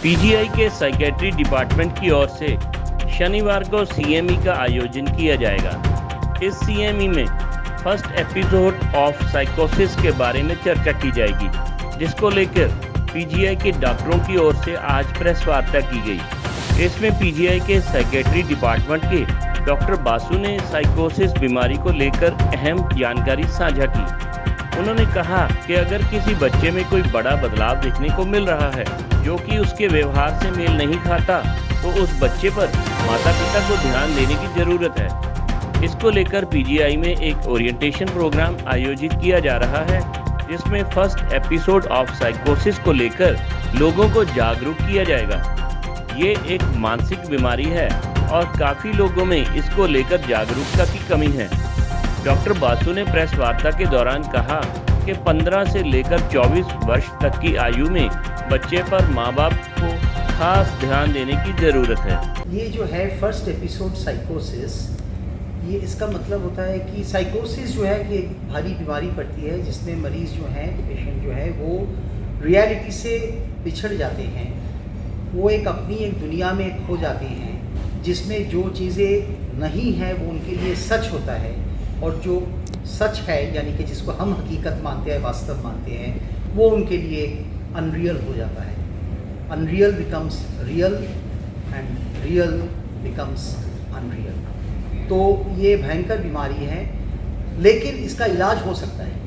PGI के psychiatry department की ओर से शनिवार को सीएमई का आयोजन किया जाएगा। इस सीएमई में फर्स्ट एपिसोड ऑफ साइकोसिस के बारे में चर्चा की जाएगी, जिसको लेकर पीजीआई के डॉक्टरों की ओर से आज प्रेस वार्ता की गई। इसमें पीजीआई के साइकेट्री डिपार्टमेंट के डॉक्टर बासु ने साइकोसिस बीमारी को लेकर अहम जानकारी साझा की। उन्होंने कहा कि अगर किसी बच्चे में कोई बड़ा बदलाव देखने को मिल रहा है जो कि उसके व्यवहार से मेल नहीं खाता, तो उस बच्चे पर माता पिता को ध्यान देने की ज़रूरत है। इसको लेकर पीजीआई में एक ओरिएंटेशन प्रोग्राम आयोजित किया जा रहा है, जिसमें फर्स्ट एपिसोड ऑफ साइकोसिस को लेकर लोगों को जागरूक किया जाएगा। ये एक मानसिक बीमारी है और काफ़ी लोगों में इसको लेकर जागरूकता की कमी है। डॉक्टर बासु ने प्रेस वार्ता के दौरान कहा कि 15 से लेकर 24 वर्ष तक की आयु में बच्चे पर माँ बाप को खास ध्यान देने की ज़रूरत है। ये जो है फर्स्ट एपिसोड साइकोसिस, ये इसका मतलब होता है कि साइकोसिस जो है कि एक भारी बीमारी पड़ती है जिसमें मरीज़ जो हैं, पेशेंट जो है वो रियलिटी से बिछड़ जाते हैं। वो अपनी एक दुनिया में खो जाते हैं जिसमें जो चीज़ें नहीं हैं वो उनके लिए सच होता है, और जो सच है यानी कि जिसको हम हकीकत मानते हैं, वास्तव मानते हैं, वो उनके लिए अनरियल हो जाता है। Unreal becomes real and real becomes unreal. तो ये भयंकर बीमारी है, लेकिन इसका इलाज हो सकता है।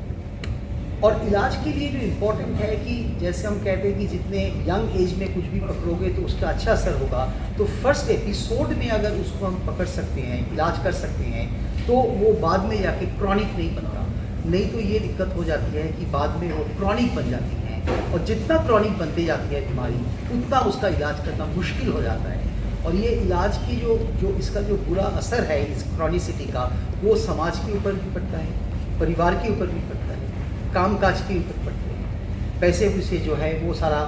और इलाज के लिए जो इम्पोर्टेंट है कि जैसे हम कहते हैं कि जितने यंग एज में कुछ भी पकड़ोगे तो उसका अच्छा असर होगा, तो फर्स्ट एपिसोड में अगर उसको हम पकड़ सकते हैं, इलाज कर सकते हैं, तो वो बाद में जाके क्रॉनिक नहीं बनता। नहीं तो ये दिक्कत हो जाती है कि बाद में वो क्रॉनिक बन जाती है, और जितना क्रॉनिक बनते जाती है बीमारी उतना उसका इलाज करना मुश्किल हो जाता है। और ये इलाज की जो इसका जो बुरा असर है इस क्रॉनिसिटी का, वो समाज के ऊपर भी पड़ता है, परिवार के ऊपर भी पड़ता है, कामकाज के ऊपर पड़ते हैं, पैसे वैसे जो है वो सारा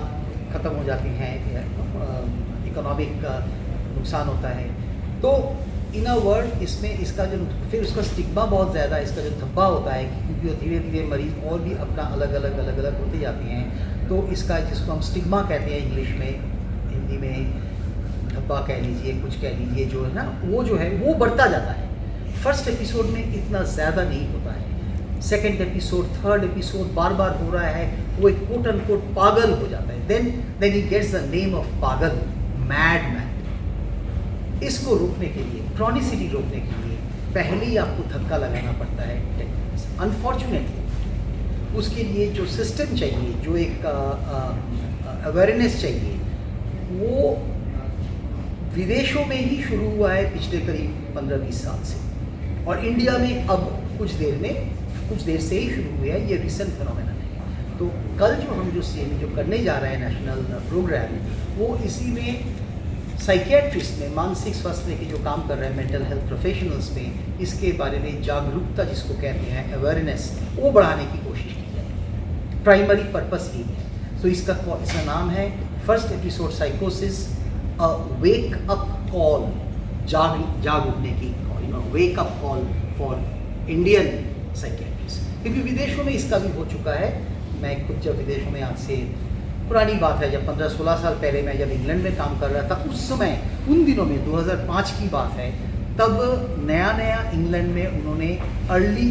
ख़त्म हो जाते हैं, इकोनॉमिक नुकसान होता है। तो इन अ वर्ड इसमें इसका जो फिर उसका स्टिग्मा बहुत ज़्यादा, इसका जो धब्बा होता है क्योंकि वो धीरे धीरे मरीज़ और भी अपना अलग अलग होते जाते हैं, तो इसका जिसको हम स्टिग्मा कहते हैं इंग्लिश में, हिंदी में धब्बा कह लीजिए, कुछ कह लीजिए, जो है ना वो जो है वो बढ़ता जाता है। फर्स्ट एपिसोड में इतना ज़्यादा नहीं होता है, सेकेंड एपिसोड, थर्ड एपिसोड बार बार हो रहा है, वो एक कोट एंड कोट पागल हो जाता है। Then he gets the name of पागल, मैड मैन। इसको रोकने के लिए, क्रॉनिसिटी रोकने के लिए पहले ही आपको धक्का लगाना पड़ता है। अनफॉर्चुनेटली उसके लिए जो सिस्टम चाहिए, जो एक अवेयरनेस चाहिए, वो विदेशों में ही शुरू हुआ है पिछले करीब 15-20 साल से, और इंडिया में अब कुछ देर से ही शुरू हुआ है। ये रिसेंट फिनोमेना है। तो कल जो हम जो करने जा रहे हैं नेशनल प्रोग्राम, वो इसी में साइकियाट्रिस्ट में, मानसिक स्वास्थ्य के जो काम कर रहे हैं मेंटल हेल्थ प्रोफेशनल्स में, इसके बारे में जागरूकता जिसको कहते हैं, अवेयरनेस, वो बढ़ाने की कोशिश की जाए। प्राइमरी पर्पस ये है। तो इसका नाम है फर्स्ट एपिसोड साइकोसिस, अ वेक अप कॉल, जाग उठने की call, wake up call for Indian psychiatrist. क्योंकि विदेशों में इसका भी हो चुका है। मैं खुद जब विदेशों में, आज से पुरानी बात है, जब 15-16 साल पहले मैं जब इंग्लैंड में काम कर रहा था, उस समय उन दिनों में 2005 की बात है, तब नया इंग्लैंड में उन्होंने अर्ली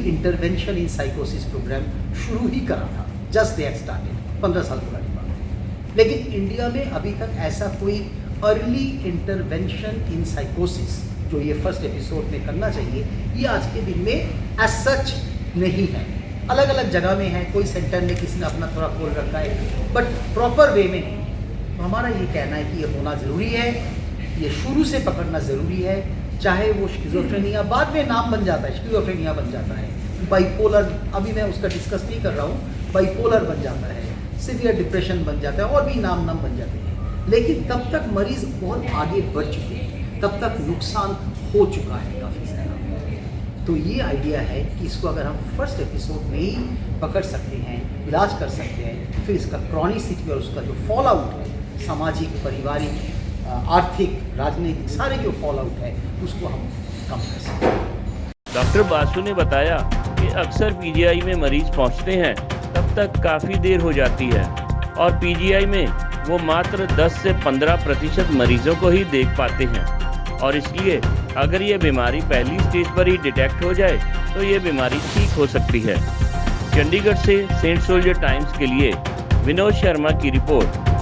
इंटरवेंशन इन साइकोसिस प्रोग्राम शुरू ही करा था। जस्ट दे हैड स्टार्टेड, 15 साल पुरानी बात है। लेकिन इंडिया में अभी तक ऐसा कोई अर्ली इंटरवेंशन इन साइकोसिस जो ये फर्स्ट एपिसोड में करना चाहिए, ये आज के दिन में एज सच नहीं है। अलग अलग जगह में है, कोई सेंटर में किसी ने अपना थोड़ा खोल रखा है, बट प्रॉपर वे में नहीं है। तो हमारा ये कहना है कि ये होना ज़रूरी है, ये शुरू से पकड़ना ज़रूरी है। चाहे वो स्किज़ोफ्रेनिया, बाद में नाम बन जाता है, स्किज़ोफ्रेनिया बन जाता है, बाइपोलर, अभी मैं उसका डिस्कस नहीं कर रहा हूँ, बाइपोलर बन जाता है, सीवियर डिप्रेशन बन जाता है, और भी नाम बन जाते हैं। लेकिन तब तक मरीज़ बहुत आगे बढ़ चुके हैं, तब तक नुकसान हो चुका है काफ़ी ज़्यादा। तो ये आइडिया है कि इसको अगर हम फर्स्ट एपिसोड में ही पकड़ सकते हैं, इलाज कर सकते हैं, फिर इसका क्रॉनिसिटी और उसका जो फॉल आउट है, सामाजिक, पारिवारिक, आर्थिक, राजनीतिक, सारे जो फॉल आउट है, उसको हम कम कर सकते हैं। डॉक्टर बासु ने बताया कि अक्सर पीजीआई में मरीज पहुंचते हैं तब तक काफ़ी देर हो जाती है और पीजीआई में वो मात्र 10 से 15% मरीजों को ही देख पाते हैं और इसलिए अगर ये बीमारी पहली स्टेज पर ही डिटेक्ट हो जाए तो ये बीमारी ठीक हो सकती है। चंडीगढ़ से सेंट सोल्जर टाइम्स के लिए विनोद शर्मा की रिपोर्ट।